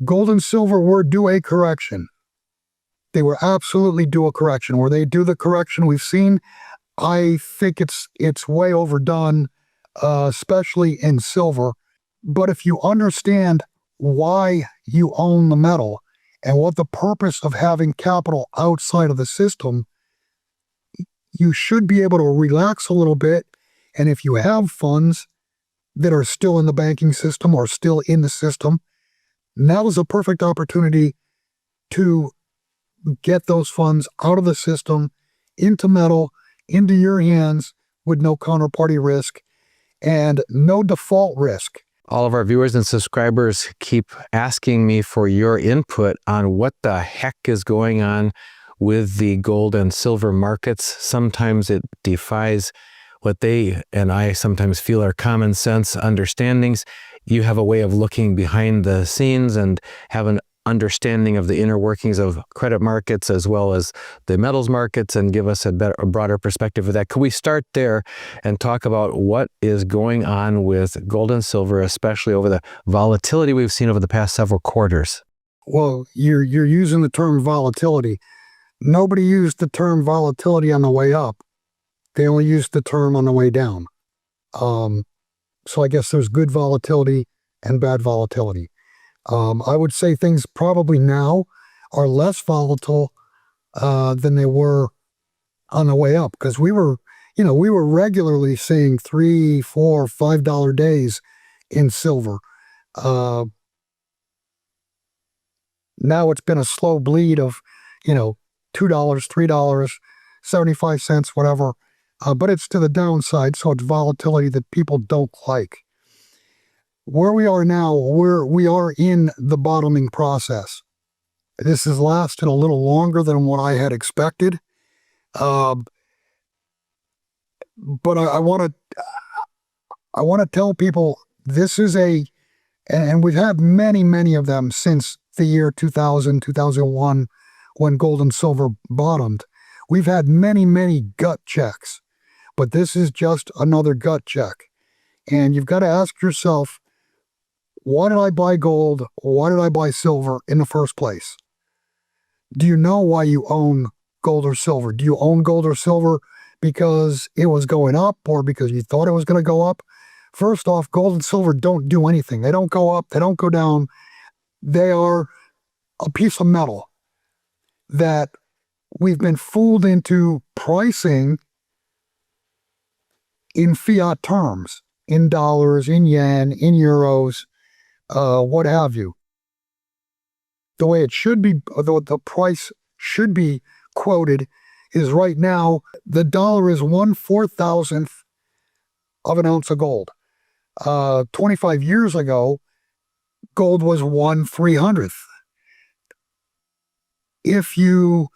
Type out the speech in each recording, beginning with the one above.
Gold and silver were due a correction. They were absolutely due a correction. Where they do the correction we've seen, I think it's way overdone, especially in silver. But if you understand why you own the metal and what the purpose of having capital outside of the system, you should be able to relax a little bit. And if you have funds that are still in the banking system or still in the system, now is a perfect opportunity to get those funds out of the system, into metal, into your hands with no counterparty risk and no default risk. All of our viewers and subscribers keep asking me for your input on what the heck is going on with the gold and silver markets. Sometimes it defies what they and I sometimes feel are common sense understandings. You have a way of looking behind the scenes and have an understanding of the inner workings of credit markets as well as the metals markets and give us a broader perspective of that. Could we start there and talk about what is going on with gold and silver, especially over the volatility we've seen over the past several quarters? Well, you're using the term volatility. Nobody used the term volatility on the way up. They only used the term on the way down. So I guess there's good volatility and bad volatility. I would say things probably now are less volatile than they were on the way up, because we were regularly seeing $3, $4, $5 days in silver. Now it's been a slow bleed of, $2, $3, 75 cents, whatever. But it's to the downside, so it's volatility that people don't like. Where we are now, we are in the bottoming process. This has lasted a little longer than what I had expected. But I want to tell people this is and we've had many of them since the year 2000, 2001, when gold and silver bottomed. We've had many gut checks, but this is just another gut check. And you've got to ask yourself, why did I buy gold? Why did I buy silver in the first place? Do you know why you own gold or silver? Do you own gold or silver because it was going up or because you thought it was going to go up? First off, gold and silver don't do anything. They don't go up. They don't go down. They are a piece of metal that we've been fooled into pricing in fiat terms, in dollars, in yen, in euros, what have you. The way it should be, the price should be quoted is right now, the dollar is 1/4000th of an ounce of gold. 25 years ago, gold was 1/300th. If you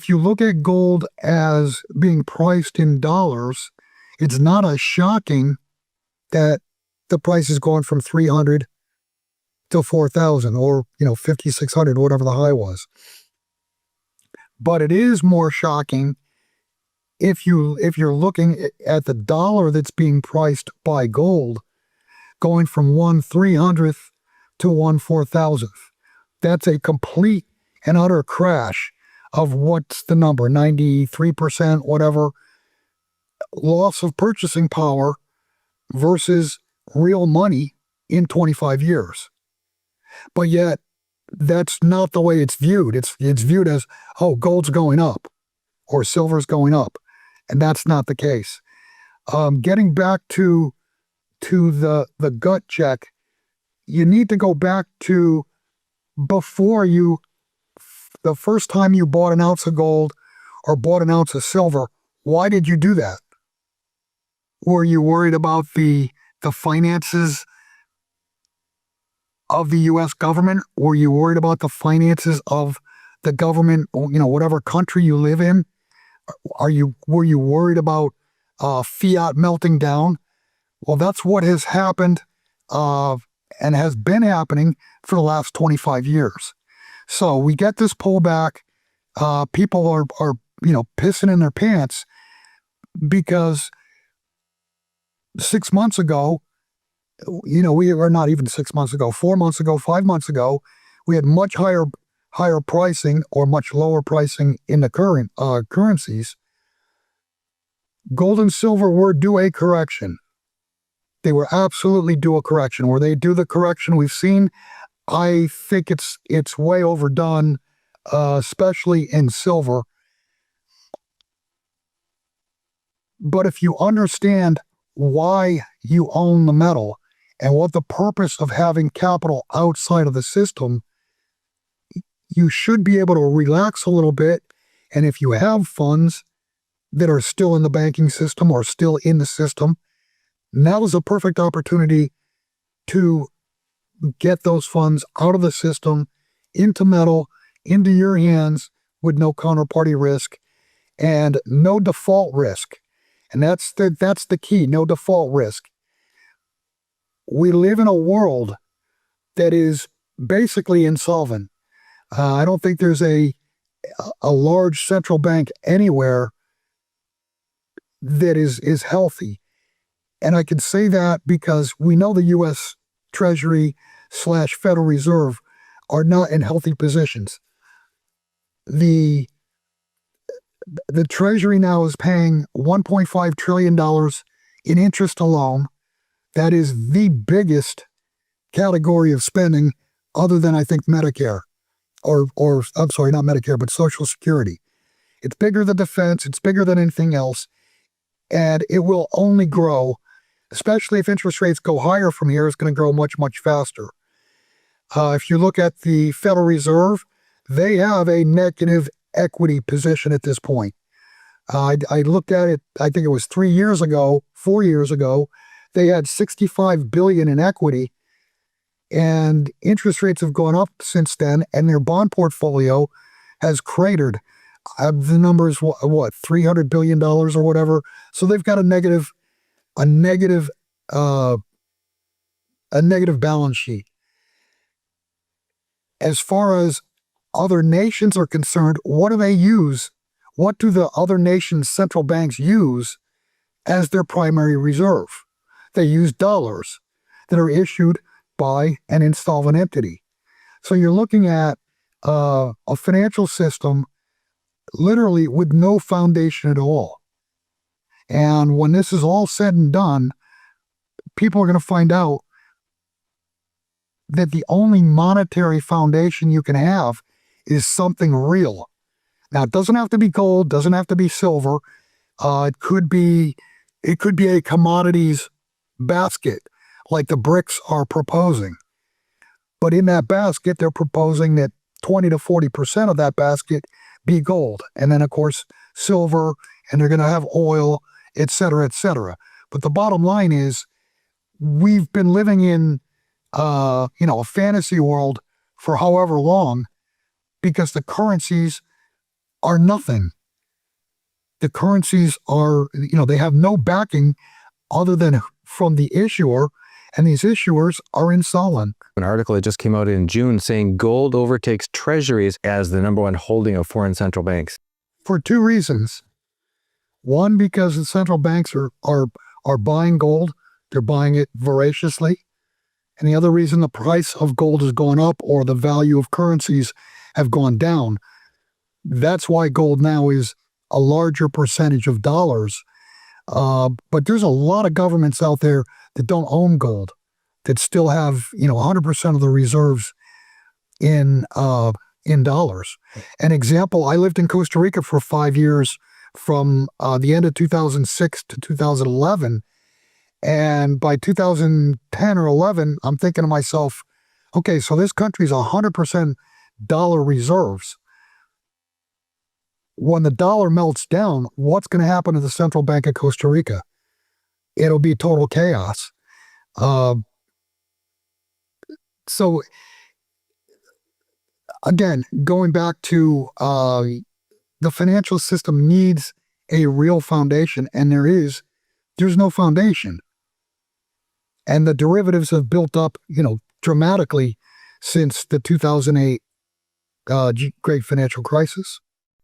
look at gold as being priced in dollars, it's not as shocking that the price is going from 300 to 4,000 or 5,600, whatever the high was. But it is more shocking if you're looking at the dollar that's being priced by gold going from 1/300th to 1/4000th. That's a complete and utter crash of what's the number, 93%, whatever, loss of purchasing power versus real money in 25 years. But yet, that's not the way it's viewed. It's viewed as, oh, gold's going up or silver's going up. And that's not the case. Getting back to the gut check, you need to go back to before the first time you bought an ounce of gold or bought an ounce of silver. Why did you do that? Were you worried about the finances of the U.S. government? Were you worried about the finances of the government, whatever country you live in? Were you worried about fiat melting down? Well, that's what has happened and has been happening for the last 25 years. So we get this pullback. People are pissing in their pants because 6 months ago, we were not even 6 months ago, 4 months ago, 5 months ago, we had much higher pricing or much lower pricing in the current currencies. Gold and silver were due a correction. They were absolutely due a correction. Where they do the correction we've seen, I think it's way overdone, especially in silver. But if you understand why you own the metal and what the purpose of having capital outside of the system, you should be able to relax a little bit. And if you have funds that are still in the banking system or still in the system, now is a perfect opportunity to get those funds out of the system, into metal, into your hands with no counterparty risk and no default risk. And that's the key, no default risk. We live in a world that is basically insolvent. I don't think there's a large central bank anywhere that is healthy. And I can say that because we know the U.S. Treasury / Federal Reserve are not in healthy positions. The Treasury now is paying $1.5 trillion in interest alone. That is the biggest category of spending other than, I think, Medicare. Or I'm sorry, not Medicare, but Social Security. It's bigger than defense. It's bigger than anything else. And it will only grow, especially if interest rates go higher from here. It's going to grow much, much faster. If you look at the Federal Reserve, they have a negative equity position at this point. I looked at it, I think it was 4 years ago, they had $65 billion in equity, and interest rates have gone up since then, and their bond portfolio has cratered. The number is what, $300 billion or whatever. So they've got a negative balance sheet. As far as other nations are concerned, what do they use? What do the other nations' central banks use as their primary reserve? They use dollars that are issued by an insolvent entity. So you're looking at a financial system literally with no foundation at all. And when this is all said and done, people are going to find out that the only monetary foundation you can have is something real. Now, it doesn't have to be gold, doesn't have to be silver. It could be a commodities basket like the BRICS are proposing. But in that basket, they're proposing that 20 to 40% of that basket be gold. And then, of course, silver, and they're going to have oil, et cetera, et cetera. But the bottom line is we've been living in a fantasy world for however long because the currencies are nothing. The currencies are, they have no backing other than from the issuer, and these issuers are insolvent. An article that just came out in June saying gold overtakes treasuries as the number one holding of foreign central banks. For two reasons. One, because the central banks are buying gold. They're buying it voraciously. And the other reason, the price of gold has gone up or the value of currencies have gone down. That's why gold now is a larger percentage of dollars. But there's a lot of governments out there that don't own gold, that still have 100% of the reserves in dollars. An example: I lived in Costa Rica for 5 years, from the end of 2006 to 2011, and by 2010 or 11, I'm thinking to myself, okay, so this country's 100% dollar reserves. When the dollar melts down, what's going to happen to the Central Bank of Costa Rica? It'll be total chaos. So again, going back to the financial system needs a real foundation, and there's no foundation. And the derivatives have built up, dramatically since the 2008 great financial crisis.